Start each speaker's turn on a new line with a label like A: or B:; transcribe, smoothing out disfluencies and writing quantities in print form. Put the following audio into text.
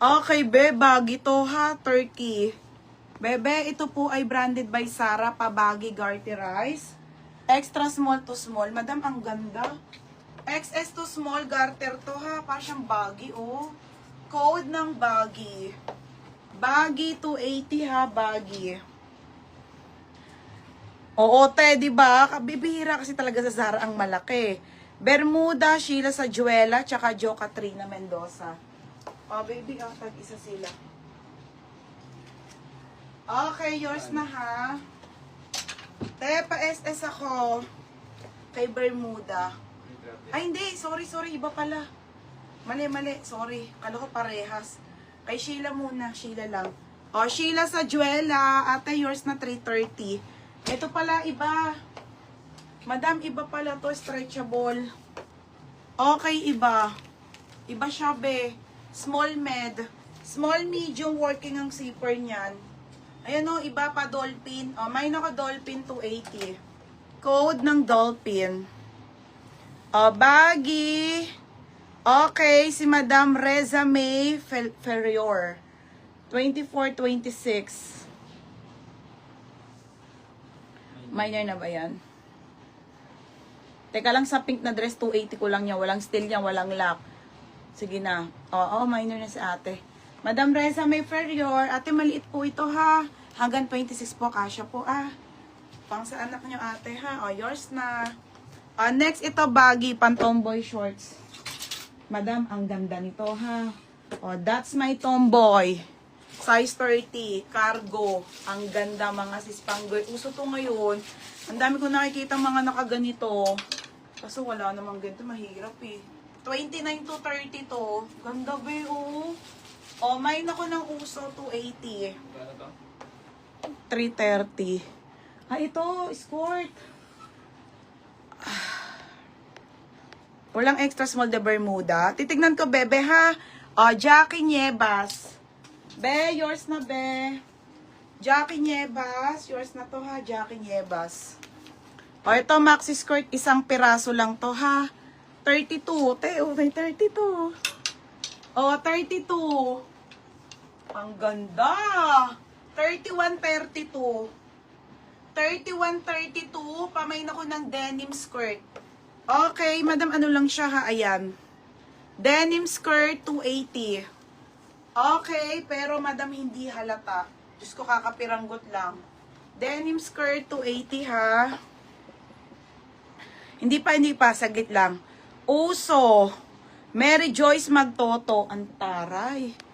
A: Okay, be, baggy to ha, turkey. Bebe, ito po ay branded by Sara, pabagi garterize. Extra small to small. Madam, ang ganda. XS to small garter to ha, pa siyang baggy, oh. Code ng baggy. Baggy 280 ha, baggy. Oo, te, diba? Kabibihira kasi talaga sa Zara ang malaki. Bermuda, Sheila Sajuela, tsaka Jo Katrina Mendoza. Oh, baby, tag-isa sila. Okay, yours na ha. Te, pa-SS ako. Kay Bermuda. Ay, hindi. Sorry. Iba pala. Mali. Sorry. Kala ko parehas. Kay Sheila muna. Sheila lang. Oh, Sheila Sajuela. Ate, yours na 330. Ito pala, iba. Madam, iba pala to. Stretchable. Okay, iba. Iba siya, be. Small med. Small medium working ang zipper niyan. Ayan o, iba pa dolphin. O, may naka dolphin 280. Code ng dolphin. O, baggy. Okay, si Madam Reza May Ferrior. 24-26. Minor na ba yan? Teka lang, sa pink na dress, 280 ko lang niya. Walang steel niya, walang lock. Sige na. Oo, minor na si ate. Madam Reza May Ferrior. Ate, maliit po ito ha. Hanggang 26 po. Kasya po Pang sa anak nyo ate ha. O, yours na. Next, ito baggy. Pan tomboy shorts. Madam, ang ganda nito ha. O, that's my tomboy. Size 30. Cargo. Ang ganda mga sispanggoy. Uso to ngayon. Ang dami ko nakikita mga nakaganito. Kaso wala namang ganito. Mahirap 29 to 30 to. Ganda ba O, may ako ng uso 280. 330. Ito, skirt. Walang extra small de Bermuda. Titignan ko, bebe, ha? O, Jackie Nievas. Be, yours na, be. Jackie Nievas. Yours na to, ha? Jackie Nievas. O, ito, maxi skirt. Isang piraso lang to, ha? 32. May 32. O, 32. Ang ganda. 31-32. 31-32. Pamain ako ng denim skirt. Okay, madam, ano lang siya ha? Ayan. Denim skirt, 280. Okay, pero madam, hindi halata. Diyos ko, kakapiranggot lang. Denim skirt, 280 ha. Hindi pa. Saglit lang. Uso. Mary Joyce Magtoto. Antaray.